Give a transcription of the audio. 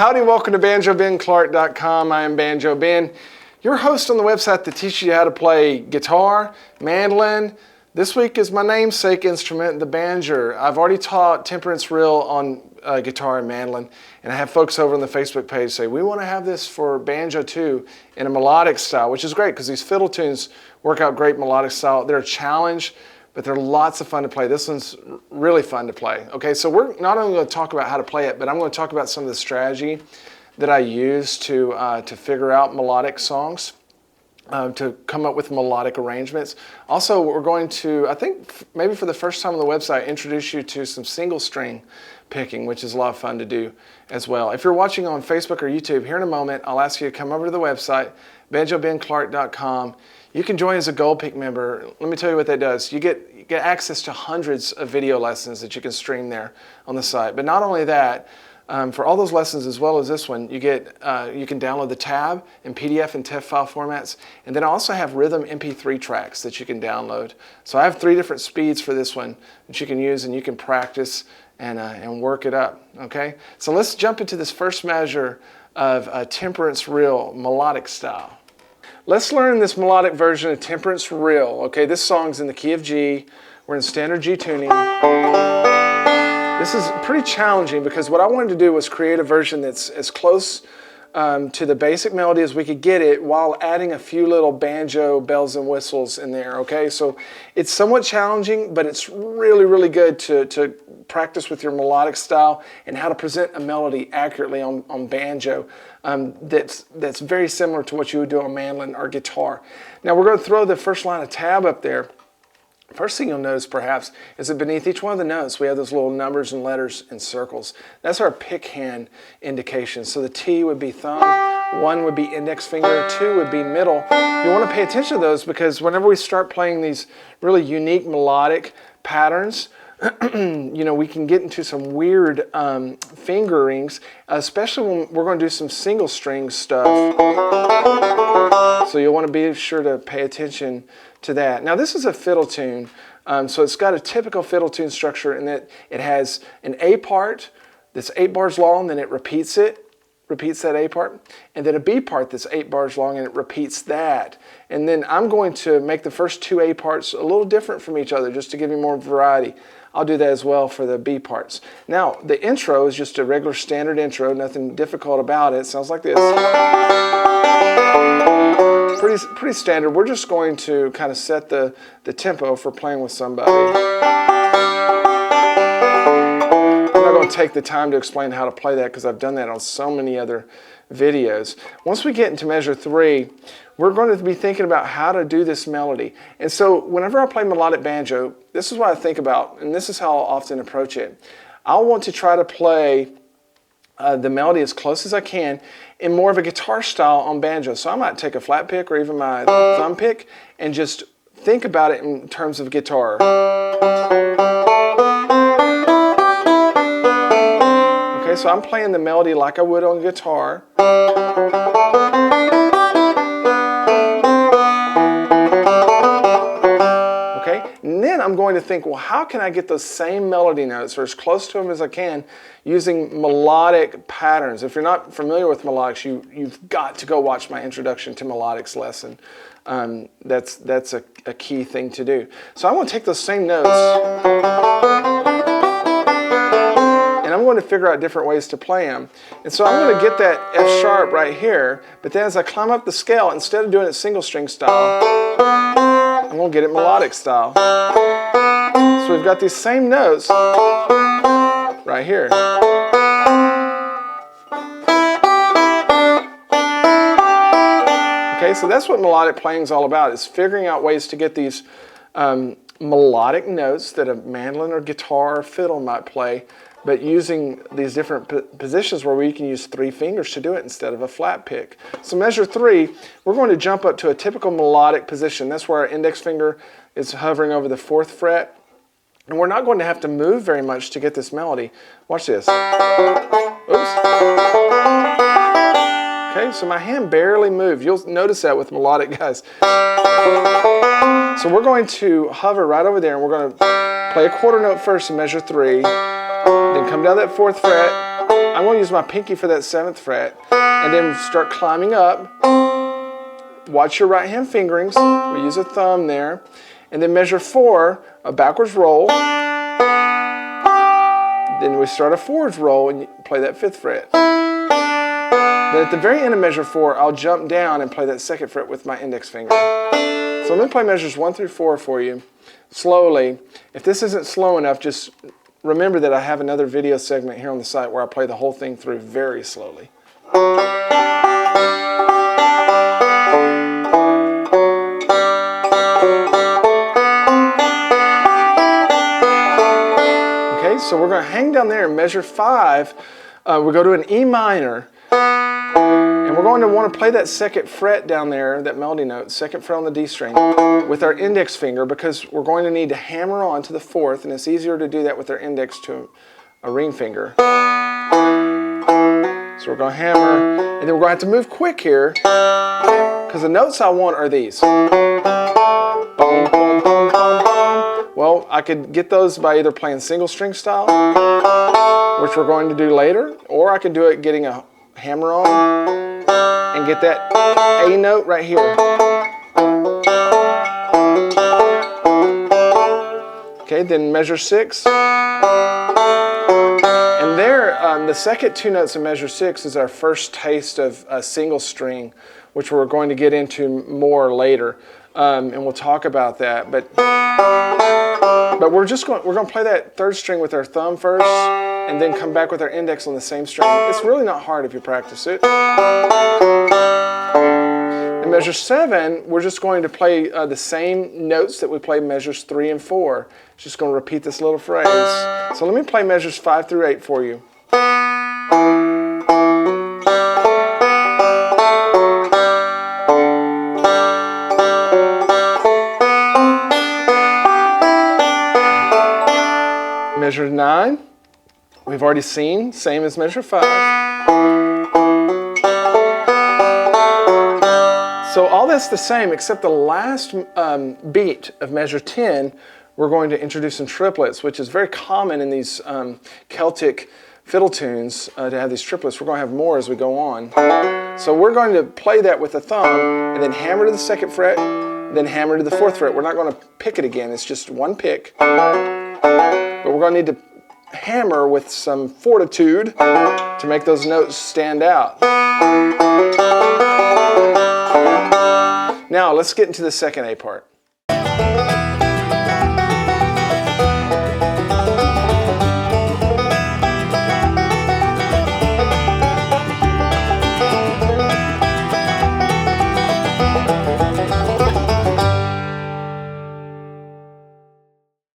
Howdy, welcome to BanjoBenClark.com. I am Banjo Ben, your host on the website that teaches you how to play guitar, mandolin. This week is my namesake instrument, the banjo. I've already taught Temperance reel on guitar and mandolin, and I have folks over on the Facebook page say, we want to have this for banjo too in a melodic style, which is great because these fiddle tunes work out great melodic style. They're a challenge, but they're lots of fun to play. This one's really fun to play. Okay, so we're not only going to talk about how to play it, but I'm going to talk about some of the strategy that I use to figure out melodic songs, to come up with melodic arrangements. Also, we're going to, I think maybe for the first time on the website, introduce you to some single string picking, which is a lot of fun to do as well. If you're watching on Facebook or YouTube, here in a moment, I'll ask you to come over to the website, BanjoBenClark.com. You can join as a Gold Peak member. Let me tell you what that does. You get access to hundreds of video lessons that you can stream there on the site. But not only that, for all those lessons as well as this one, you can download the tab in PDF and TIFF file formats. And then I also have rhythm MP3 tracks that you can download. So I have 3 different speeds for this one that you can use, and you can practice and work it up. Okay? So let's jump into this first measure of Temperance reel melodic style. Let's learn this melodic version of Temperance reel. Okay, this song's in the key of G. We're in standard G tuning. This is pretty challenging because what I wanted to do was create a version that's as close to the basic melody as we could get it while adding a few little banjo bells and whistles in there. Okay, so it's somewhat challenging, but it's really, really good to practice with your melodic style and how to present a melody accurately on banjo. That's very similar to what you would do on mandolin or guitar. Now we're going to throw the first line of tab up there. First thing you'll notice perhaps is that beneath each one of the notes we have those little numbers and letters and circles. That's our pick hand indication. So the T would be thumb, 1 would be index finger, 2 would be middle. You want to pay attention to those because whenever we start playing these really unique melodic patterns, you know, we can get into some weird fingerings, especially when we're going to do some single string stuff. So you'll want to be sure to pay attention to that. Now this is a fiddle tune, so it's got a typical fiddle tune structure in that it has an A part that's 8 bars long, then it repeats that A part, and then a B part that's 8 bars long and it repeats that. And then I'm going to make the first 2 A parts a little different from each other just to give you more variety. I'll do that as well for the B parts. Now, the intro is just a regular standard intro, nothing difficult about it. It sounds like this. Pretty standard. We're just going to kind of set the tempo for playing with somebody. I'm not going to take the time to explain how to play that because I've done that on so many other videos. Once we get into measure 3, we're going to be thinking about how to do this melody. And so whenever I play melodic banjo, this is what I think about, and this is how I'll often approach it. I'll want to try to play the melody as close as I can in more of a guitar style on banjo. So I might take a flat pick or even my thumb pick and just think about it in terms of guitar. Okay, so I'm playing the melody like I would on guitar. And then I'm going to think, well, how can I get those same melody notes or as close to them as I can using melodic patterns? If you're not familiar with melodics, you've got to go watch my Introduction to Melodics lesson. That's a key thing to do. So I want to take those same notes and I'm going to figure out different ways to play them. And so I'm going to get that F sharp right here, but then as I climb up the scale, instead of doing it single string style, I'm going to get it melodic style. So So we've got these same notes right here. Okay, so that's what melodic playing is all about, is figuring out ways to get these melodic notes that a mandolin or guitar or fiddle might play, but using these different positions where we can use 3 fingers to do it instead of a flat pick. So measure 3, we're going to jump up to a typical melodic position. That's where our index finger is hovering over the 4th fret. And we're not going to have to move very much to get this melody. Watch this. Oops. Okay, so my hand barely moved. You'll notice that with melodic guys. So we're going to hover right over there, and we're going to play a quarter note first and measure 3. Then come down that 4th fret. I'm going to use my pinky for that 7th fret. And then start climbing up. Watch your right hand fingerings. We use a thumb there. And then measure 4, a backwards roll. Then we start a forwards roll and play that 5th fret. Then at the very end of measure 4, I'll jump down and play that 2nd fret with my index finger. So let me play measures 1 through 4 for you, slowly. If this isn't slow enough, just remember that I have another video segment here on the site where I play the whole thing through very slowly. Okay, so we're going to hang down there and measure 5. We go to an E minor. And we're going to want to play that 2nd fret down there, that melody note, 2nd fret on the D string, with our index finger, because we're going to need to hammer on to the 4th, and it's easier to do that with our index to a ring finger. So we're going to hammer, and then we're going to have to move quick here, because the notes I want are these. Boom, boom, boom, boom, boom. Well, I could get those by either playing single string style, which we're going to do later, or I could do it getting a hammer on and get that A note right here. Okay, then measure 6. And there, the second 2 notes in measure 6 is our first taste of a single string, which we're going to get into more later. And we'll talk about that. But we're going to play that 3rd string with our thumb first, and then come back with our index on the same string. It's really not hard if you practice it. In measure 7, we're just going to play the same notes that we played measures 3 and 4. It's just going to repeat this little phrase. So let me play measures 5 through 8 for you. Measure 9, we've already seen, same as measure 5. So all that's the same, except the last beat of measure 10, we're going to introduce some triplets, which is very common in these Celtic fiddle tunes to have these triplets. We're going to have more as we go on. So we're going to play that with the thumb, and then hammer to the 2nd fret, then hammer to the 4th fret. We're not going to pick it again, it's just one pick. But we're going to need to hammer with some fortitude to make those notes stand out. Now let's get into the second A part.